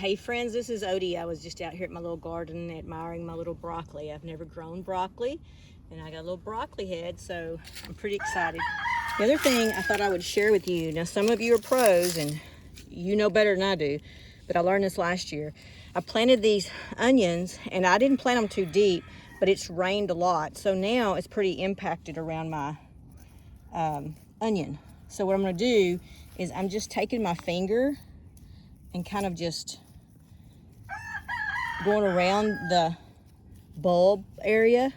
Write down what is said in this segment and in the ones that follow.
Hey friends, this is Odie. I was just out here at my little garden admiring my little broccoli. I've never grown broccoli, and I got a little broccoli head, so I'm pretty excited. The other thing I thought I would share with you, now some of you are pros and you know better than I do, but I learned this last year. I planted these onions, and I didn't plant them too deep, but it's rained a lot, so now it's pretty impacted around my onion. So what I'm going to do is I'm just taking my finger and kind of just going around the bulb area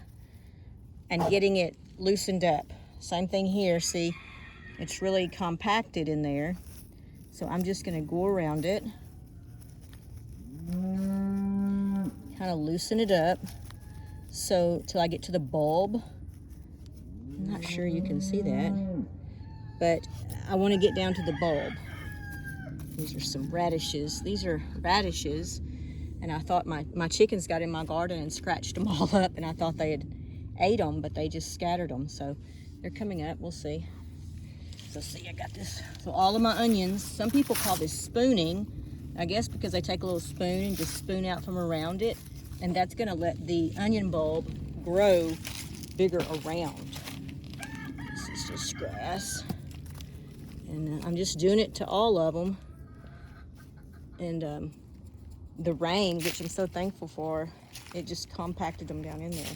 and getting it loosened up. Same thing here, see, it's really compacted in there. So I'm just going to go around it, kind of loosen it up so till I get to the bulb. I'm not sure you can see that, but I want to get down to the bulb. These are some radishes. These are radishes, and I thought my chickens got in my garden and scratched them all up, and I thought they had ate them, but they just scattered them. So they're coming up, we'll see. So see, I got this. So all of my onions, some people call this spooning, I guess because they take a little spoon and just spoon out from around it, and that's gonna let the onion bulb grow bigger around. This is just grass. And I'm just doing it to all of them. And the rain, which I'm so thankful for, it just compacted them down in there.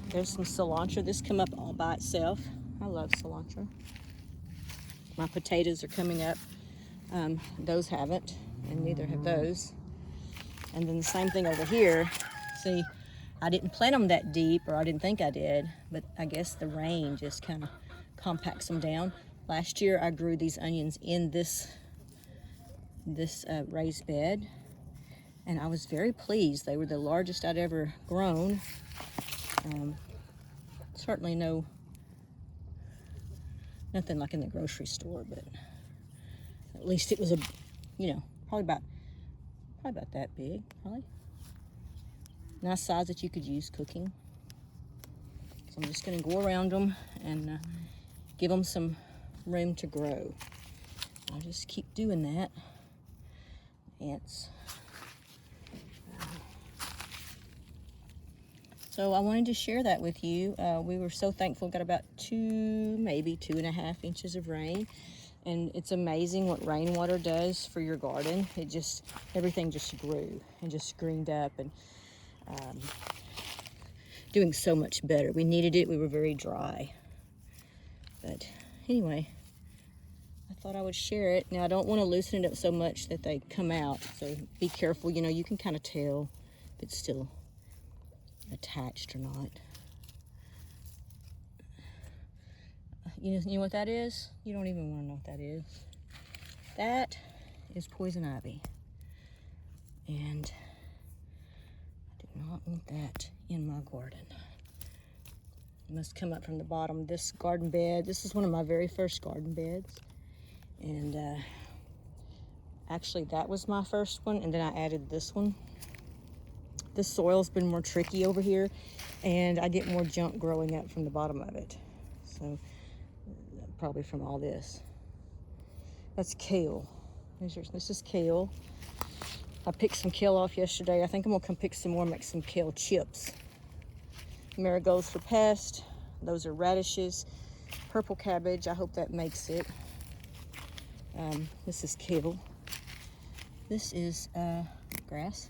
There's some cilantro. This come up all by itself. I love cilantro. My potatoes are coming up. Those haven't, and neither have those. And then the same thing over here. See, I didn't plant them that deep, or I didn't think I did, but I guess the rain just kind of compacts them down. Last year I grew these onions in this raised bed, and I was very pleased. They were the largest I'd ever grown. Certainly nothing like in the grocery store, but at least it was probably about that big, probably. Nice size that you could use cooking. So I'm just gonna go around them and give them some room to grow. I'll just keep doing that. Ants. So I wanted to share that with you. We were so thankful, got about maybe 2.5 inches of rain. And it's amazing what rainwater does for your garden. Everything just grew and just greened up and doing so much better. We needed it, we were very dry. But anyway, I thought I would share it. Now I don't want to loosen it up so much that they come out, so be careful. You can kind of tell if it's still attached or not. You know what that is? You don't even want to know what that is. That is poison ivy, and I do not want that in my garden. It must come up from the bottom. This garden bed, this is one of my very first garden beds. And actually that was my first one, and then I added this one. This soil's been more tricky over here, and I get more junk growing up from the bottom of it. So probably from all this. That's kale. This is kale. I picked some kale off yesterday. I think I'm gonna come pick some more, make some kale chips. Marigolds for pests. Those are radishes. Purple cabbage, I hope that makes it. This is kale. This is grass.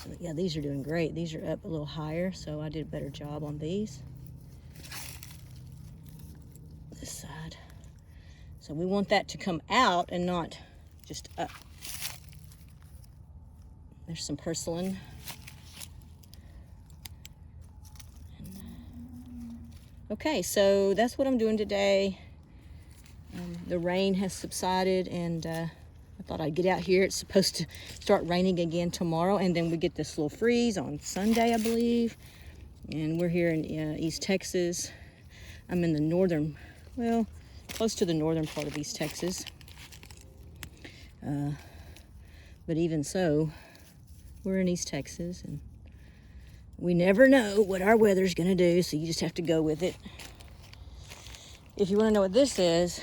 So yeah, these are doing great. These are up a little higher, so I did a better job on these. This side. So we want that to come out and not just up. There's some purslane. Okay, so that's what I'm doing today. The rain has subsided, and I thought I'd get out here. It's supposed to start raining again tomorrow, and then we get this little freeze on Sunday, I believe. And we're here in East Texas. I'm in the northern, well, close to the northern part of East Texas. But even so, we're in East Texas, and we never know what our weather's gonna do, so you just have to go with it. If you wanna know what this is,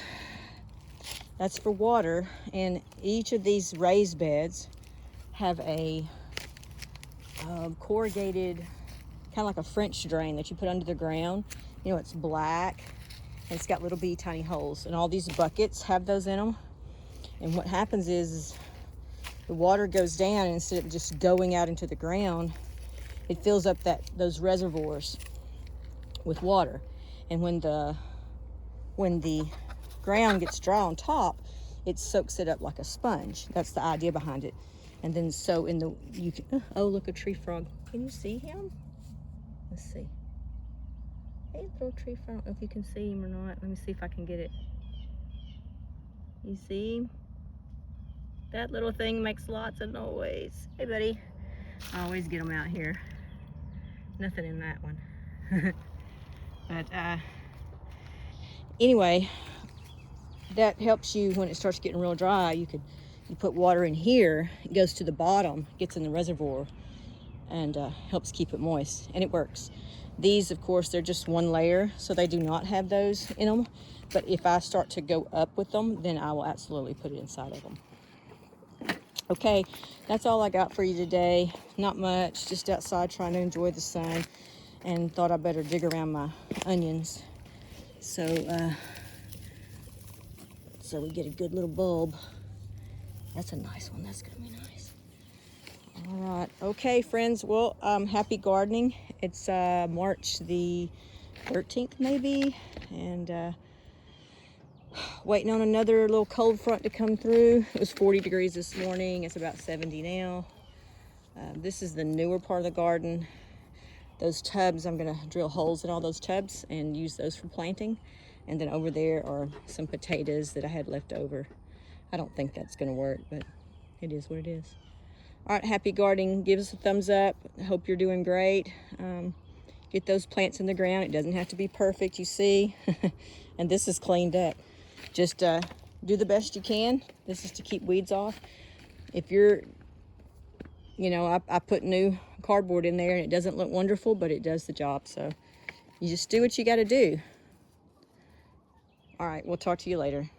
That's for water. And each of these raised beds have a corrugated, kind of like a French drain that you put under the ground. You know, it's black and it's got little bitty tiny holes. And all these buckets have those in them. And what happens is the water goes down, and instead of just going out into the ground, it fills up those reservoirs with water. And when the ground gets dry on top, it soaks it up like a sponge. That's the idea behind it. And then so oh, look, a tree frog. Can you see him? Let's see. Hey, little tree frog. I don't know if you can see him or not. Let me see if I can get it. You see him? That little thing makes lots of noise. Hey, buddy. I always get them out here. Nothing in that one. But anyway, that helps you when it starts getting real dry. You put water in here, it goes to the bottom, gets in the reservoir, and helps keep it moist, and it works. These, of course, they're just one layer, so they do not have those in them. But if I start to go up with them, then I will absolutely put it inside of them. Okay, that's all I got for you today. Not much, just outside trying to enjoy the sun, and thought I better dig around my onions. So we get a good little bulb. That's a nice one. That's gonna be nice. All right. Okay, friends. Well, happy gardening. It's March the 13th, maybe, and waiting on another little cold front to come through. It was 40 degrees this morning. It's about 70 now. This is the newer part of the garden. Those tubs, I'm gonna drill holes in all those tubs and use those for planting. And then over there are some potatoes that I had left over. I don't think that's gonna work, but it is what it is. All right, happy gardening. Give us a thumbs up. I hope you're doing great. Get those plants in the ground. It doesn't have to be perfect, you see. And this is cleaned up. Just do the best you can. This is to keep weeds off. If you're, you know, I put new cardboard in there and it doesn't look wonderful, but it does the job. So you just do what you gotta do. All right, we'll talk to you later.